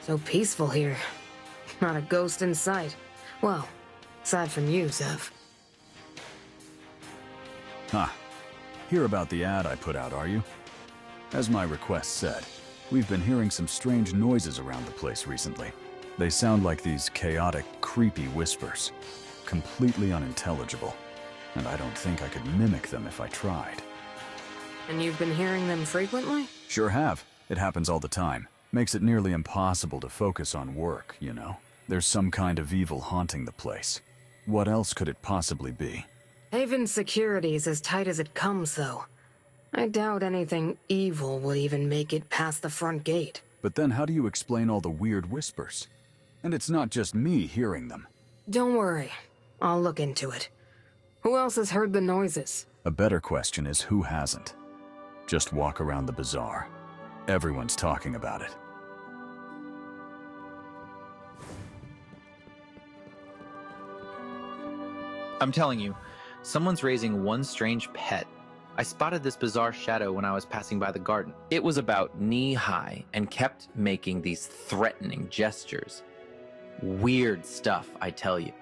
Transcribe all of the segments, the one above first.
So peaceful here. Not a ghost in sight. Well, aside from you, Zev. Huh. Hear about the ad I put out, are you? As my request said, we've been hearing some strange noises around the place recently. They sound like these chaotic, creepy whispers. Completely unintelligible. And I don't think I could mimic them if I tried. And you've been hearing them frequently? Sure have. It happens all the time. Makes it nearly impossible to focus on work, you know? There's some kind of evil haunting the place. What else could it possibly be? Haven's security's as tight as it comes, though. I doubt anything evil would even make it past the front gate. But then how do you explain all the weird whispers? And it's not just me hearing them. Don't worry. I'll look into it. Who else has heard the noises? A better question is who hasn't. Just walk around the bazaar. Everyone's talking about it. I'm telling you, someone's raising one strange pet. I spotted this bizarre shadow when I was passing by the garden. It was about knee-high and kept making these threatening gestures. Weird stuff, I tell you.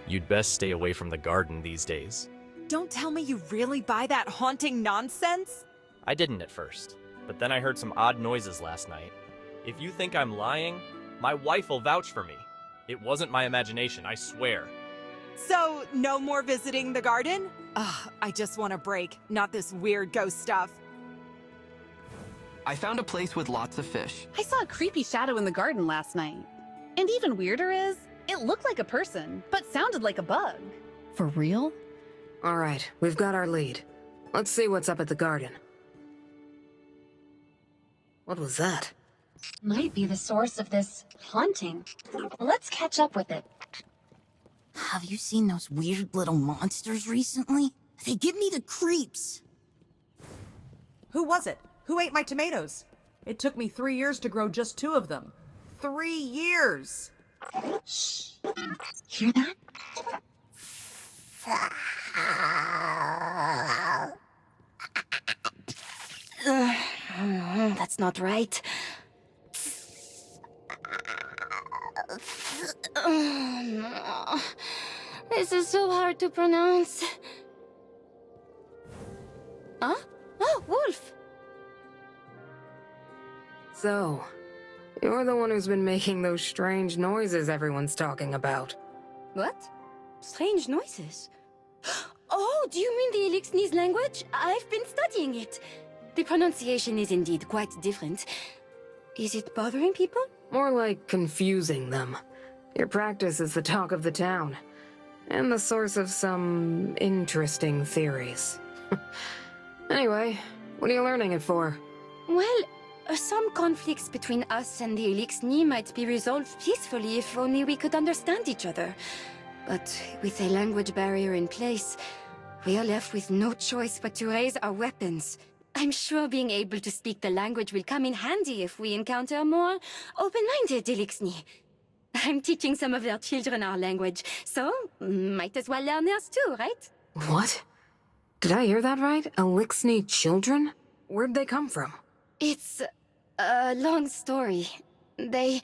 You'd best stay away from the garden these days. Don't tell me you really buy that haunting nonsense? I didn't at first, but then I heard some odd noises last night. If you think I'm lying, my wife will vouch for me. It wasn't my imagination, I swear. So, no more visiting the garden? Ugh, I just want a break, not this weird ghost stuff. I found a place with lots of fish. I saw a creepy shadow in the garden last night. And even weirder is, it looked like a person, but sounded like a bug. For real? Alright, we've got our lead. Let's see what's up at the garden. What was that? Might be the source of this haunting. Let's catch up with it. Have you seen those weird little monsters recently? They give me the creeps. Who was it? Who ate my tomatoes? It took me 3 years to grow just 2 of them. 3 years! Shh. Hear that? That's not right. No. This is so hard to pronounce. Huh? Oh, Wolf! So, you're the one who's been making those strange noises everyone's talking about. What? Strange noises? Oh, do you mean the Elixir's language? I've been studying it. The pronunciation is indeed quite different. Is it bothering people? More like confusing them. Your practice is the talk of the town, and the source of some interesting theories. Anyway, what are you learning it for? Well, some conflicts between us and the Elixir might be resolved peacefully if only we could understand each other. But with a language barrier in place, we are left with no choice but to raise our weapons. I'm sure being able to speak the language will come in handy if we encounter a more open-minded Elixir. I'm teaching some of their children our language, so might as well learn theirs too, right? What? Did I hear that right? Elixir children? Where'd they come from? It's a long story. They...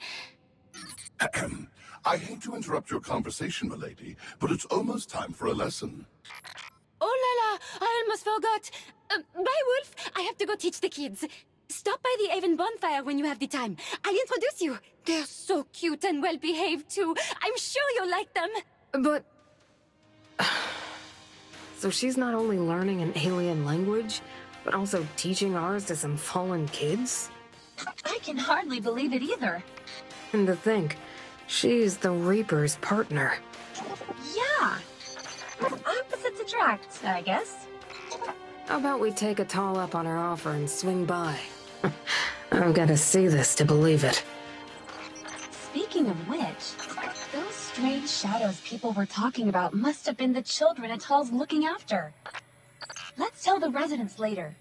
I hate to interrupt your conversation, milady, but it's almost time for a lesson. Oh la la! I almost forgot! Bye, Wolf! I have to go teach the kids. Stop by the Avon bonfire when you have the time. I'll introduce you. They're so cute and well-behaved, too. I'm sure you'll like them. But... So she's not only learning an alien language, but also teaching ours to some fallen kids? I can hardly believe it either. And to think, she's the Reaper's partner. Yeah. Opposites attract, I guess. How about we take Attal up on her offer and swing by? I've got to see this to believe it. Speaking of which, those strange shadows people were talking about must have been the children Attal's looking after. Let's tell the residents later.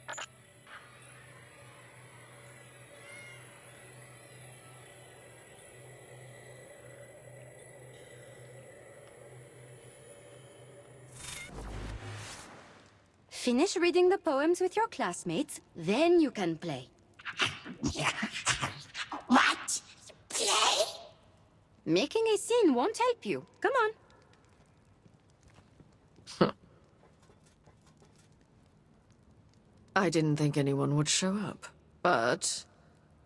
Finish reading the poems with your classmates, then you can play. Making a scene won't help you. Come on. I didn't think anyone would show up. But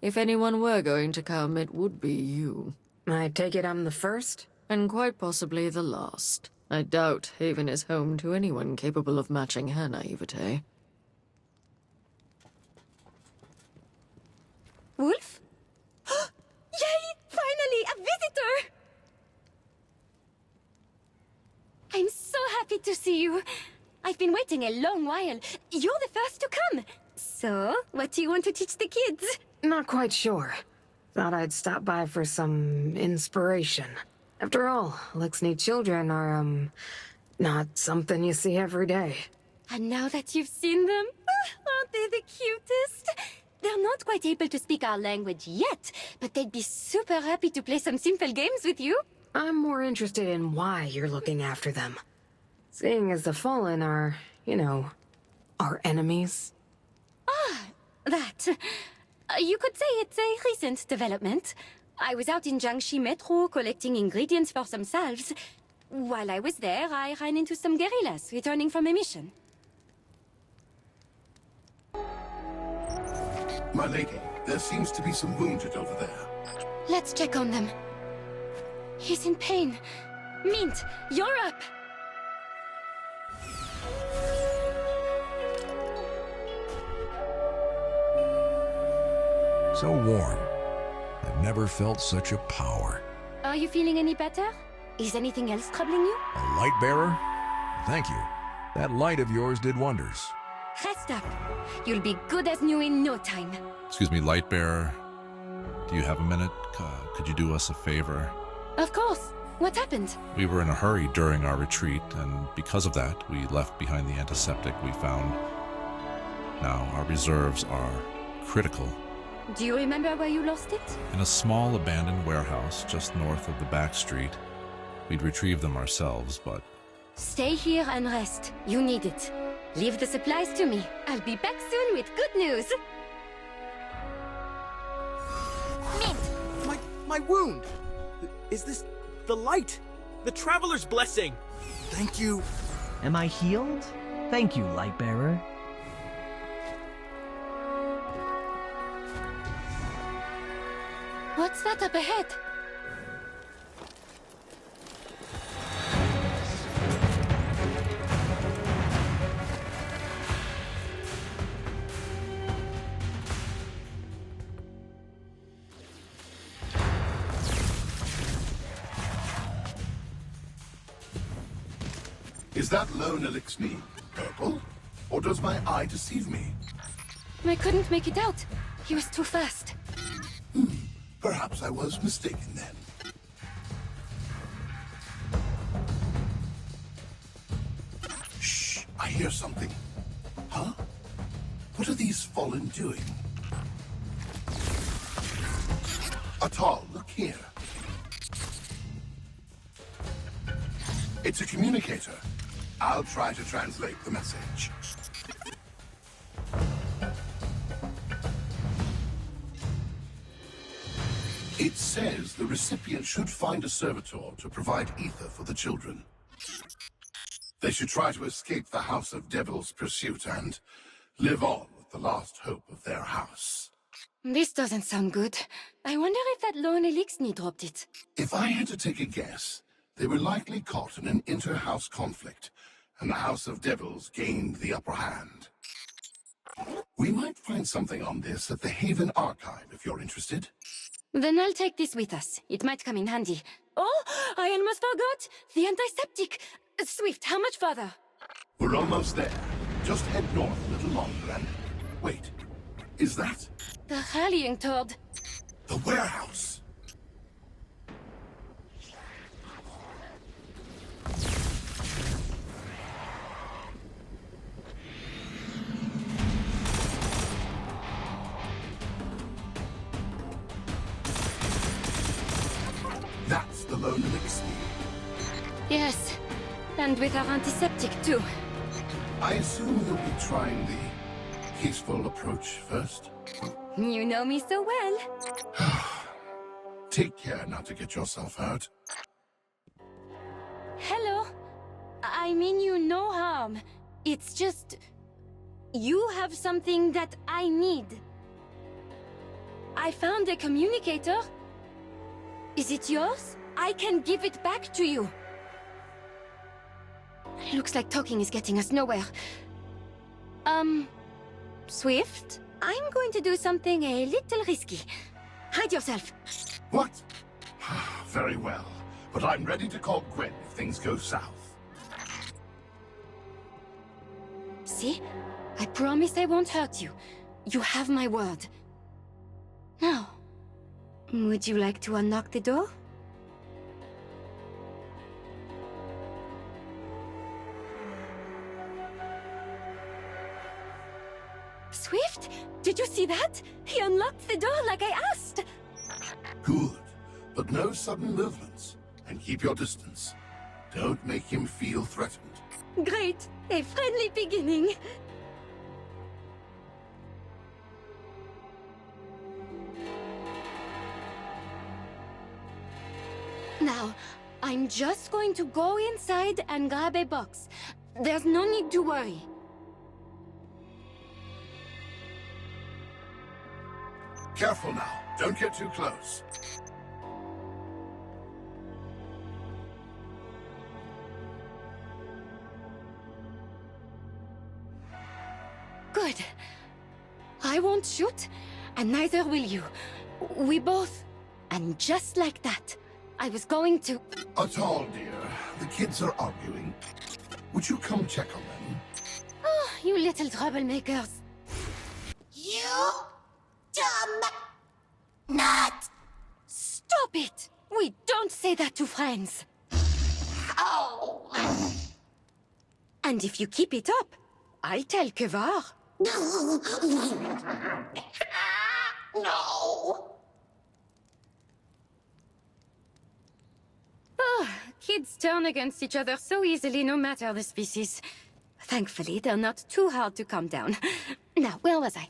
if anyone were going to come, it would be you. I take it I'm the first? And quite possibly the last. I doubt Haven is home to anyone capable of matching her naivete. Wolf? Yay! Finally, a visitor! I'm so happy to see you. I've been waiting a long while. You're the first to come. So, what do you want to teach the kids? Not quite sure. Thought I'd stop by for some inspiration. After all, Lixney children are, not something you see every day. And now that you've seen them, aren't they the cutest? They're not quite able to speak our language yet, but they'd be super happy to play some simple games with you. I'm more interested in why you're looking after them. Seeing as the Fallen are, our enemies. That. You could say it's a recent development. I was out in Jiangxi Metro collecting ingredients for some salves. While I was there, I ran into some guerrillas returning from a mission. My lady, there seems to be some wounded over there. Let's check on them. He's in pain. Mint, you're up! So warm. I've never felt such a power. Are you feeling any better? Is anything else troubling you? A light bearer? Thank you. That light of yours did wonders. Rest up. You'll be good as new in no time. Excuse me, light bearer. Do you have a minute? Could you do us a favor? Of course. What happened? We were in a hurry during our retreat, and because of that, we left behind the antiseptic we found. Now, our reserves are critical. Do you remember where you lost it? In a small abandoned warehouse just north of the back street. We'd retrieve them ourselves, but... Stay here and rest. You need it. Leave the supplies to me. I'll be back soon with good news. Mint! My wound! Is this the light? The Traveler's Blessing! Thank you. Am I healed? Thank you, Lightbearer. What's that up ahead? Is that lone Elixir purple? Or does my eye deceive me? I couldn't make it out. He was too fast. Perhaps I was mistaken then. Shh! I hear something. Huh? What are these Fallen doing? Attal, look here. It's a communicator. I'll try to translate the message. It says the recipient should find a servitor to provide ether for the children. They should try to escape the House of Devil's pursuit and live on with the last hope of their house. This doesn't sound good. I wonder if that lone Elixir dropped it. If I had to take a guess, they were likely caught in an inter-house conflict, and the House of Devils gained the upper hand. We might find something on this at the Haven Archive, if you're interested. Then I'll take this with us. It might come in handy. Oh, I almost forgot! The antiseptic! Swift, how much further? We're almost there. Just head north a little longer and... Wait, is that... The rallying toward... the warehouse? That's the lone Elixir. Yes, and with our antiseptic too. I assume you'll be trying the peaceful approach first? You know me so well. Take care not to get yourself hurt. Hello? I mean you no harm. It's just... You have something that I need. I found a communicator. Is it yours? I can give it back to you. Looks like talking is getting us nowhere. Swift? I'm going to do something a little risky. Hide yourself. What? Very well. But I'm ready to call Gwen if things go south. See? I promise I won't hurt you. You have my word. Now, would you like to unlock the door? Swift? Did you see that? He unlocked the door like I asked! Good. But no sudden movements. And keep your distance. Don't make him feel threatened. Great! A friendly beginning! Now, I'm just going to go inside and grab a box. There's no need to worry. Careful now. Don't get too close. Good. I won't shoot, and neither will you. We both... And just like that, I was going to... Attal, dear. The kids are arguing. Would you come check on them? Oh, you little troublemakers. You dumb nut. Stop it! We don't say that to friends. Oh. And if you keep it up, I'll tell Kevar. No. Oh, kids turn against each other so easily, no matter the species. Thankfully, they're not too hard to calm down. Now, where was I?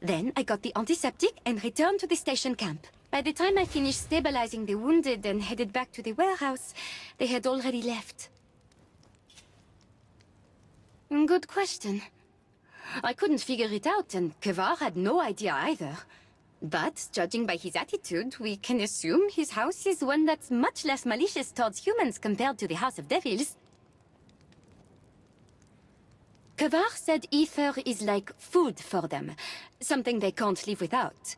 Then I got the antiseptic and returned to the station camp. By the time I finished stabilizing the wounded and headed back to the warehouse, they had already left. Good question. I couldn't figure it out, and Kevar had no idea either. But, judging by his attitude, we can assume his house is one that's much less malicious towards humans compared to the House of Devils. Kevar said ether is like food for them, something they can't live without.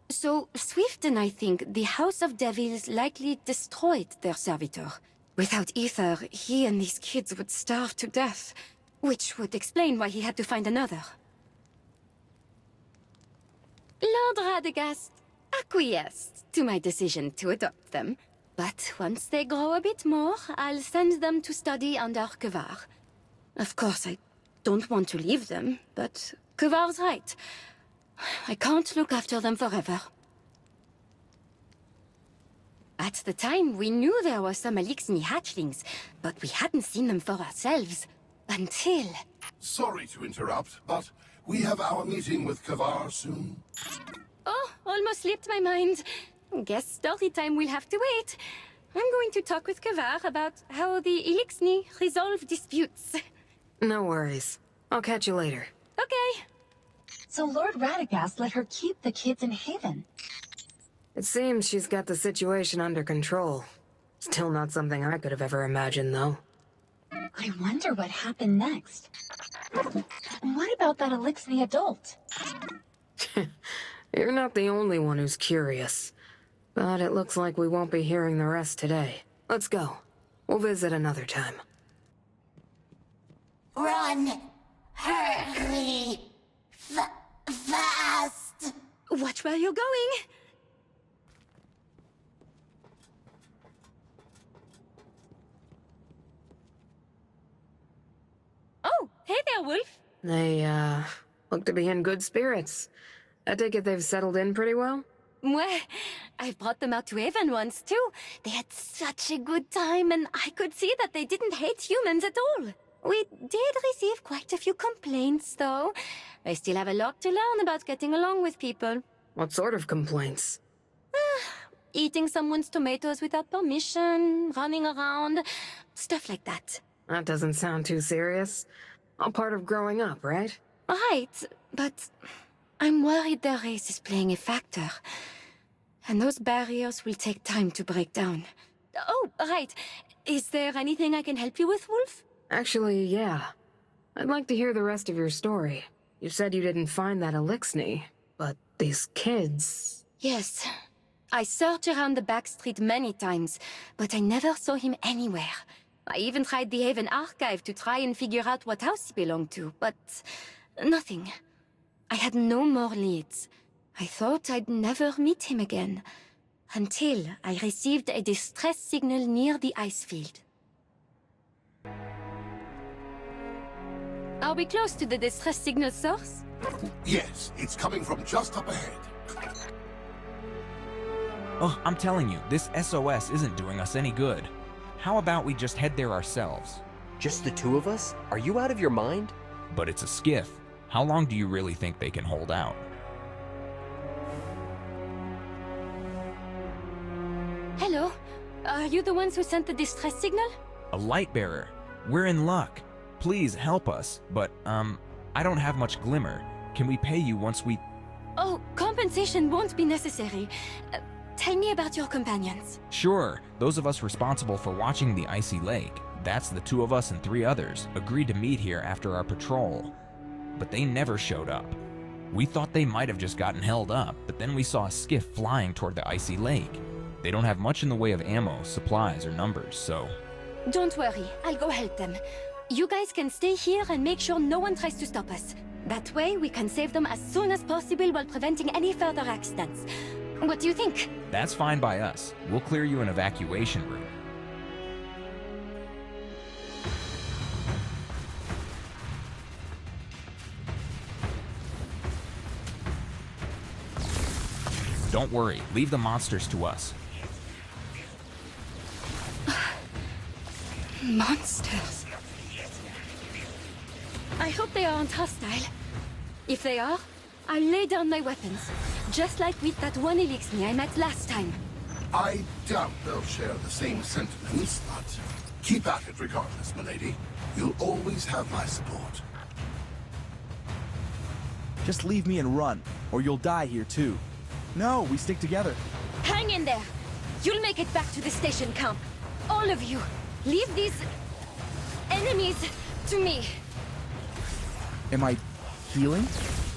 So, Swift and I think the House of Devils likely destroyed their servitor. Without ether, he and these kids would starve to death, which would explain why he had to find another. Lord Radagast acquiesced to my decision to adopt them. But once they grow a bit more, I'll send them to study under Kevar. Of course, I don't want to leave them, but Kevar's right. I can't look after them forever. At the time, we knew there were some Elixni hatchlings, but we hadn't seen them for ourselves. Until... Sorry to interrupt, but we have our meeting with Kevar soon. Oh, almost slipped my mind. Guess story time will have to wait. I'm going to talk with Kevar about how the Elixni resolve disputes. No worries. I'll catch you later. Okay. So Lord Radagast let her keep the kids in Haven. It seems she's got the situation under control. Still not something I could have ever imagined, though. I wonder what happened next. What about that Elixni adult? You're not the only one who's curious. But it looks like we won't be hearing the rest today. Let's go. We'll visit another time. Run. Hurry. Fast. Watch where you're going. Oh, hey there, Wolf. They, look to be in good spirits. I take it they've settled in pretty well? Well, I've brought them out to Haven once, too. They had such a good time, and I could see that they didn't hate humans at all. We did receive quite a few complaints, though. I still have a lot to learn about getting along with people. What sort of complaints? Eating someone's tomatoes without permission, running around, stuff like that. That doesn't sound too serious. All part of growing up, right? Right, but I'm worried their race is playing a factor. And those barriers will take time to break down. Oh, right. Is there anything I can help you with, Wolf? Actually, yeah. I'd like to hear the rest of your story. You said you didn't find that Elixni, but these kids... Yes. I searched around the back street many times, but I never saw him anywhere. I even tried the Haven archive to try and figure out what house he belonged to, but nothing. I had no more leads. I thought I'd never meet him again, until I received a distress signal near the ice field. Are we close to the distress signal source? Yes, it's coming from just up ahead. Oh, I'm telling you, this SOS isn't doing us any good. How about we just head there ourselves? Just the two of us? Are you out of your mind? But it's a skiff. How long do you really think they can hold out? Hello? Are you the ones who sent the distress signal? A light bearer. We're in luck. Please help us. But, I don't have much glimmer. Can we pay you once we... Oh, compensation won't be necessary. Tell me about your companions. Sure. Those of us responsible for watching the icy lake, that's the two of us and 3 others, agreed to meet here after our patrol. But they never showed up. We thought they might have just gotten held up, but then we saw a skiff flying toward the icy lake. They don't have much in the way of ammo, supplies, or numbers, so... Don't worry, I'll go help them. You guys can stay here and make sure no one tries to stop us. That way, we can save them as soon as possible while preventing any further accidents. What do you think? That's fine by us. We'll clear you an evacuation route. Don't worry, leave the monsters to us. Monsters. I hope they aren't hostile. If they are, I'll lay down my weapons. Just like with that one Elixni I met last time. I doubt they'll share the same sentiments, but keep at it regardless, milady. You'll always have my support. Just leave me and run, or you'll die here too. No, we stick together. Hang in there. You'll make it back to the station camp. All of you. Leave these... enemies to me. Am I healing?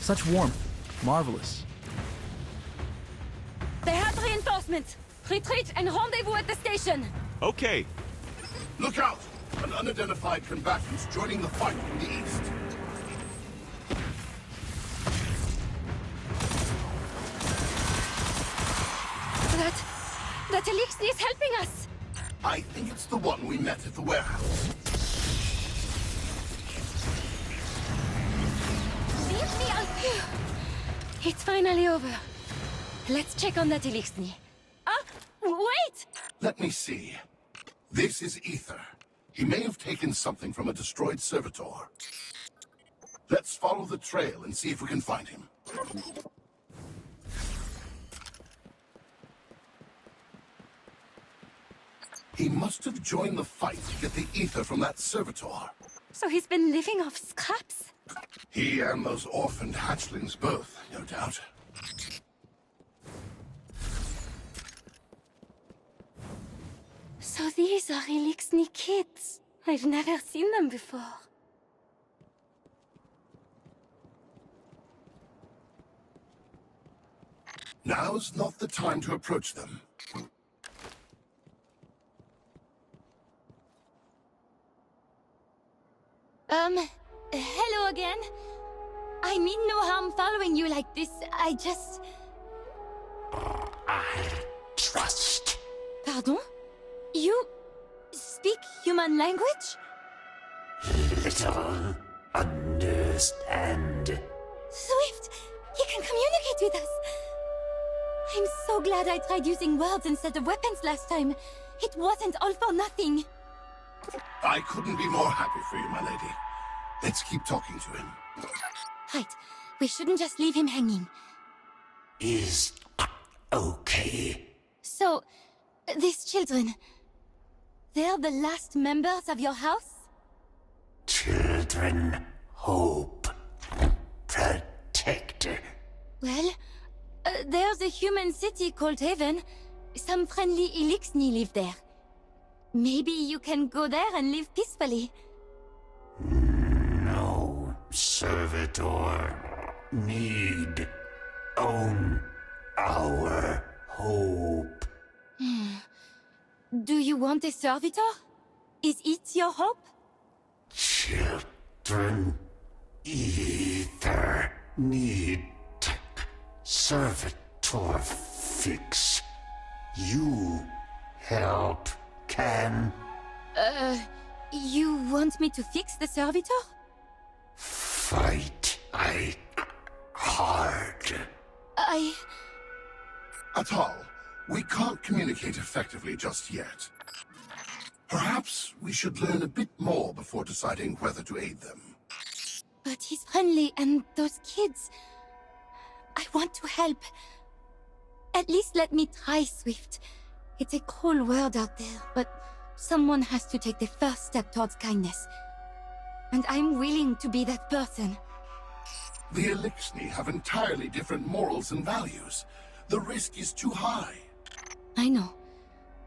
Such warmth. Marvelous. They have reinforcements. Retreat and rendezvous at the station. Okay. Look out! An unidentified combatant joining the fight from the east. That Elixni is helping us. I think it's the one we met at the warehouse. Leave me alone. It's finally over. Let's check on that Elixni. Wait! Let me see. This is Ether. He may have taken something from a destroyed servitor. Let's follow the trail and see if we can find him. He must have joined the fight to get the ether from that servitor. So he's been living off scraps? He and those orphaned hatchlings both, no doubt. So these are Elixni kids. I've never seen them before. Now's not the time to approach them. Hello again. I mean no harm following you like this. I just... Trust. Pardon? You speak human language? Little understand. Swift! He can communicate with us! I'm so glad I tried using words instead of weapons last time. It wasn't all for nothing. I couldn't be more happy for you, my lady. Let's keep talking to him. Right. We shouldn't just leave him hanging. is okay. So, these children, they're the last members of your house? Children hope. Protect. Well, there's a human city called Haven. Some friendly Elixni live there. Maybe you can go there and live peacefully. No, servitor. Need. Own. Our hope. Do you want a servitor? Is it your hope? Children. Either need. Servitor fix. You help can. You want me to fix the servitor? Fight hard. Attal, we can't communicate effectively just yet. Perhaps we should learn a bit more before deciding whether to aid them. But he's friendly, and those kids... I want to help. At least let me try, Swift. It's a cruel world out there, but someone has to take the first step towards kindness. And I'm willing to be that person. The Elixni have entirely different morals and values. The risk is too high. I know,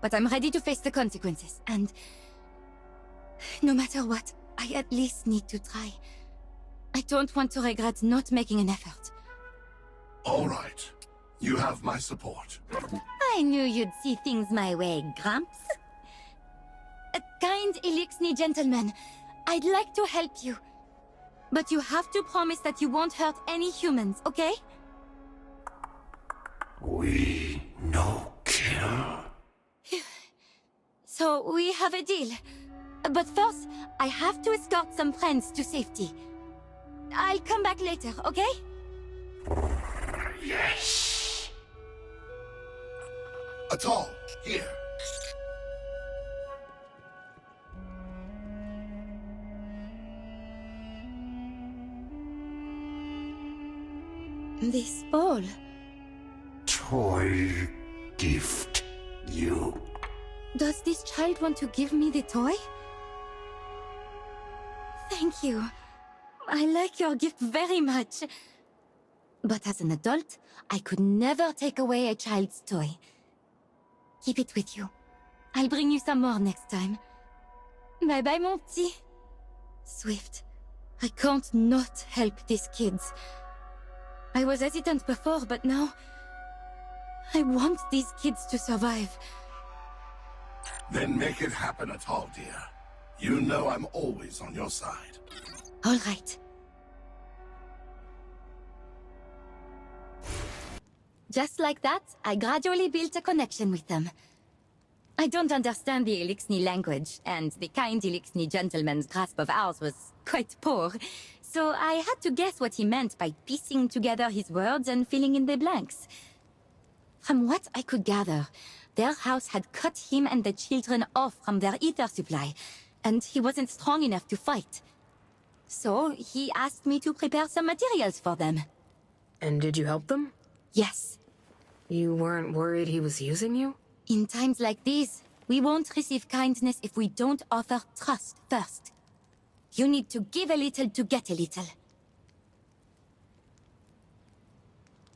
but I'm ready to face the consequences, and... no matter what, I at least need to try. I don't want to regret not making an effort. All right. You have my support. I knew you'd see things my way, Gramps. A kind Elixni gentleman, I'd like to help you. But you have to promise that you won't hurt any humans, okay? We no kill. So we have a deal. But first, I have to escort some friends to safety. I'll come back later, okay? Yes. Attal, here. This ball. Toy gift you. Does this child want to give me the toy? Thank you. I like your gift very much. But as an adult, I could never take away a child's toy. Keep it with you. I'll bring you some more next time. Bye-bye, mon petit. Swift, I can't not help these kids. I was hesitant before, but now... I want these kids to survive. Then make it happen, Attal, dear. You know I'm always on your side. All right. Just like that, I gradually built a connection with them. I don't understand the Elixni language, and the kind Elixni gentleman's grasp of ours was quite poor, so I had to guess what he meant by piecing together his words and filling in the blanks. From what I could gather, their house had cut him and the children off from their ether supply, and he wasn't strong enough to fight. So he asked me to prepare some materials for them. And did you help them? Yes. You weren't worried he was using you? In times like these, we won't receive kindness if we don't offer trust first. You need to give a little to get a little.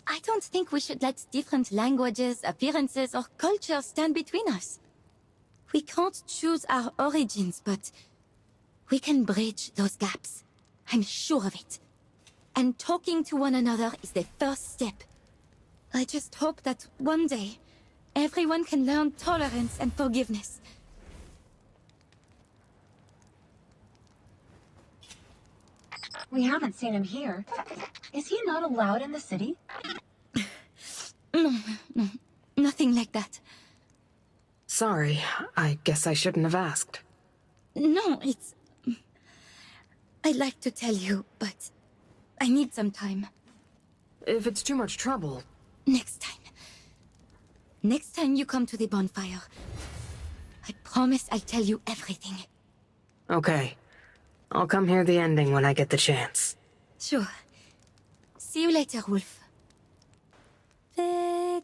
I don't think we should let different languages, appearances, or cultures stand between us. We can't choose our origins, but we can bridge those gaps. I'm sure of it. And talking to one another is the first step. I just hope that one day, everyone can learn tolerance and forgiveness. We haven't seen him here. Is he not allowed in the city? No, nothing like that. Sorry, I guess I shouldn't have asked. No, it's... I'd like to tell you, but I need some time. If it's too much trouble... Next time. Next time you come to the bonfire, I promise I'll tell you everything. Okay. I'll come hear the ending when I get the chance. Sure. See you later, Wolf.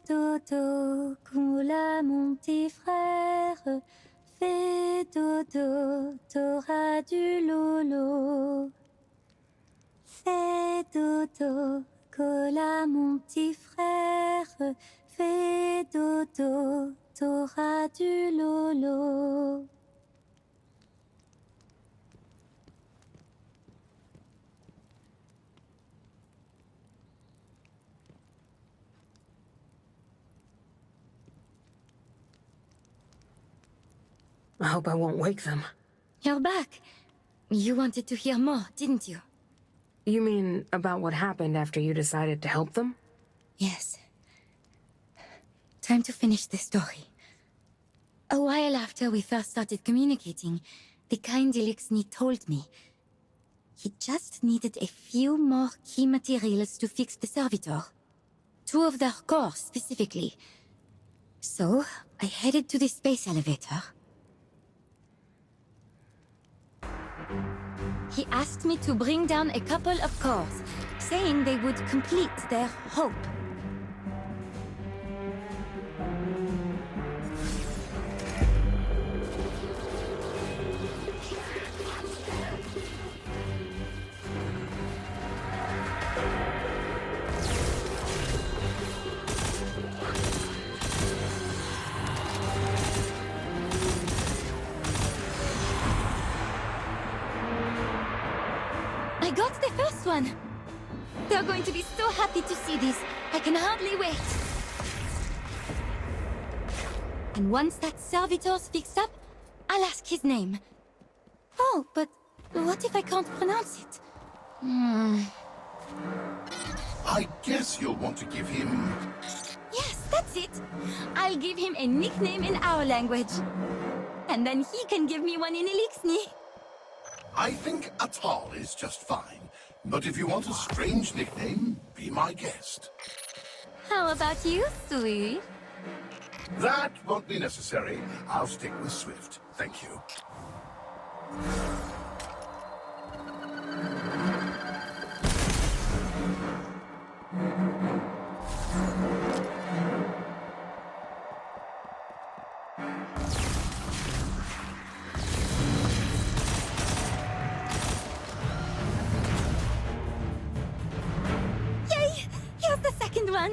dodo, coula mon petit frère. Fais dodo, t'auras du lolo. Fais dodo, colla mon petit frère. Fais dodo, t'auras du lolo. I hope I won't wake them. You're back. You wanted to hear more, didn't you? You mean about what happened after you decided to help them? Yes. Time to finish the story. A while after we first started communicating, the kind Elixni told me he just needed a few more key materials to fix the servitor. 2 of their cores, specifically. So, I headed to the space elevator. He asked me to bring down a couple of cores, saying they would complete their hope. I got the first one! They're going to be so happy to see this. I can hardly wait. And once that servitor's fixed up, I'll ask his name. Oh, but what if I can't pronounce it? I guess you'll want to give him... Yes, that's it. I'll give him a nickname in our language. And then he can give me one in Elixni. I think Attal is just fine. But if you want a strange nickname, be my guest. How about you, Sui? That won't be necessary. I'll stick with Swift. Thank you. Yay! Here's the second one.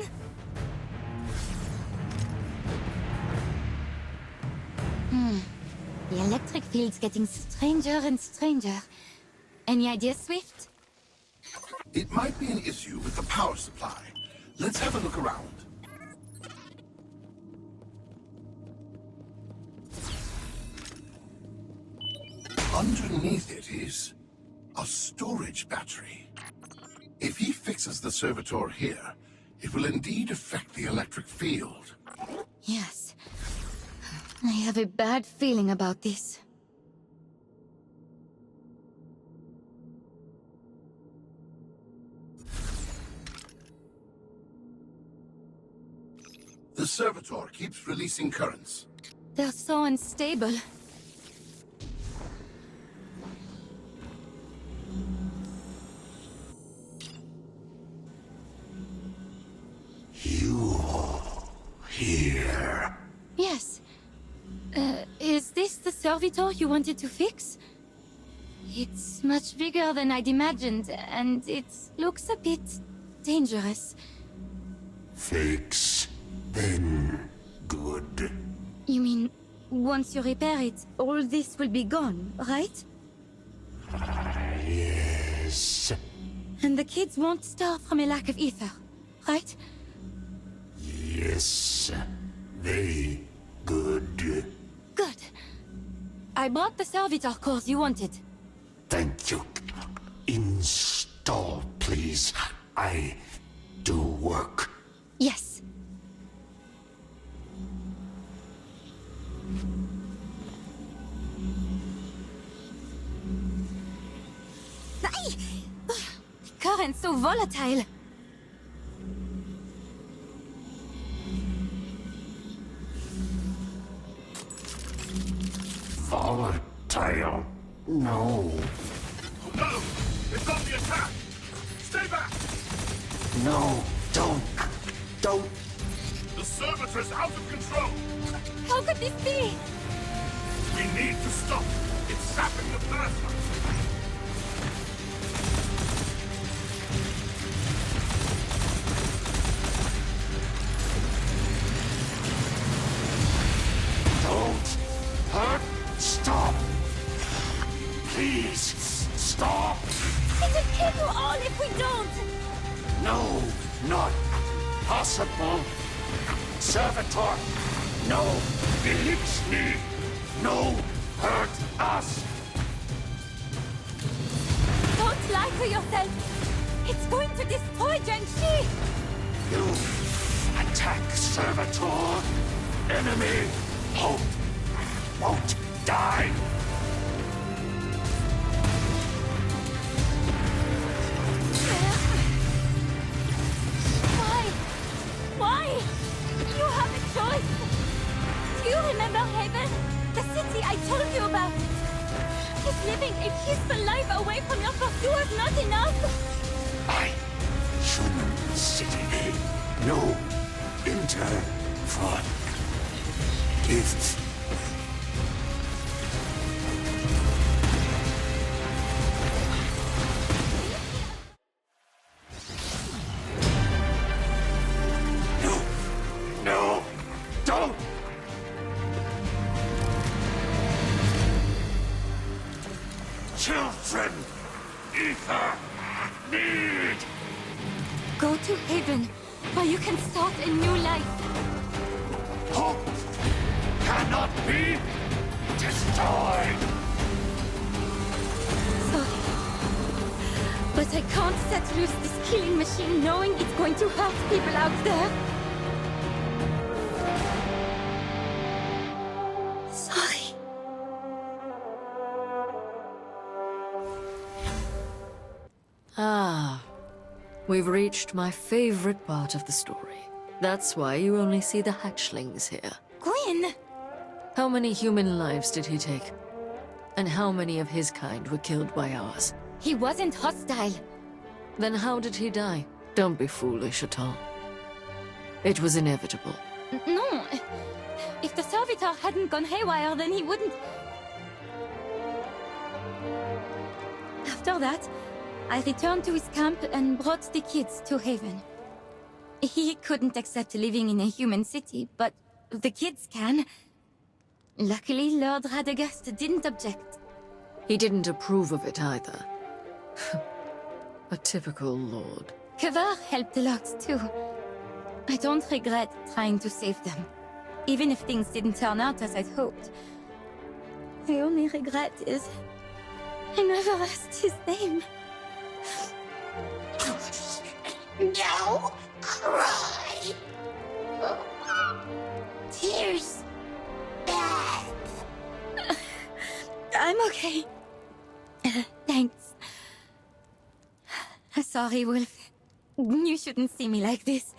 The electric field's getting stranger and stranger. Any ideas, Swift? It might be an issue with the power supply. Let's have a look around. Underneath it is a storage battery. If he fixes the servitor here, it will indeed affect the electric field. Yes. I have a bad feeling about this. The servitor keeps releasing currents. They're so unstable. Here. Yes. Is this the servitor you wanted to fix? It's much bigger than I'd imagined, and it looks a bit dangerous. Fix. Then good. You mean, once you repair it, all this will be gone, right? Yes. And the kids won't starve from a lack of ether, right? Yes. Very good. Good. I brought the servitor cores you wanted. Thank you. Install, please. I do work. Yes. Ay! The current's so volatile. Volatile? No. No! It's on the attack! Stay back! No, don't. Don't. The water's out of control! How could this be? We need to stop it! It's sapping the plasma! Don't hurt! Stop! Please, stop! It'll kill you all if we don't! No, not possible! Servitor! No! Elix me! No! Hurt us! Don't lie to yourself! It's going to destroy Genshi! You attack Servitor! Enemy! Hope won't die! Why? You have a choice! Do you remember Haven? The city I told you about? Is living a peaceful life away from your pursuers not enough? Human city. No. For gifts. No, don't! Children, Ether, need! Go to Haven, where you can start a new life. Hope cannot be destroyed! Sorry. But I can't set loose this killing machine knowing it's going to hurt people out there. Sorry. Ah, we've reached my favorite part of the story. That's why you only see the hatchlings here. Gwen! How many human lives did he take? And how many of his kind were killed by ours? He wasn't hostile. Then how did he die? Don't be foolish, Attal. It was inevitable. No. If the servitor hadn't gone haywire, then he wouldn't... After that, I returned to his camp and brought the kids to Haven. He couldn't accept living in a human city, but the kids can. Luckily, Lord Radagast didn't object. He didn't approve of it either. A typical lord. Kavar helped a lot too. I don't regret trying to save them, even if things didn't turn out as I'd hoped. The only regret is I never asked his name. No cry. Tears. Bad. I'm okay. Thanks. Sorry, Wolf. You shouldn't see me like this.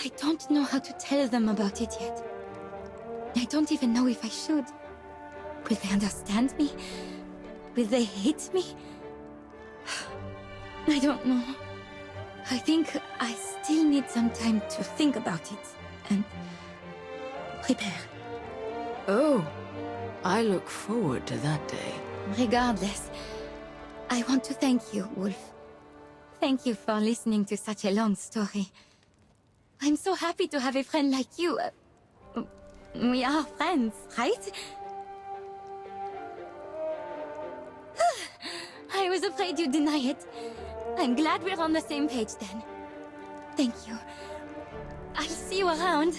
I don't know how to tell them about it yet. I don't even know if I should. Will they understand me? Will they hate me? I don't know. I think I still need some time to think about it and prepare. Oh, I look forward to that day. Regardless, I want to thank you, Wolf. Thank you for listening to such a long story. I'm so happy to have a friend like you. We are friends, right? I was afraid you'd deny it. I'm glad we're on the same page then. Thank you. I'll see you around.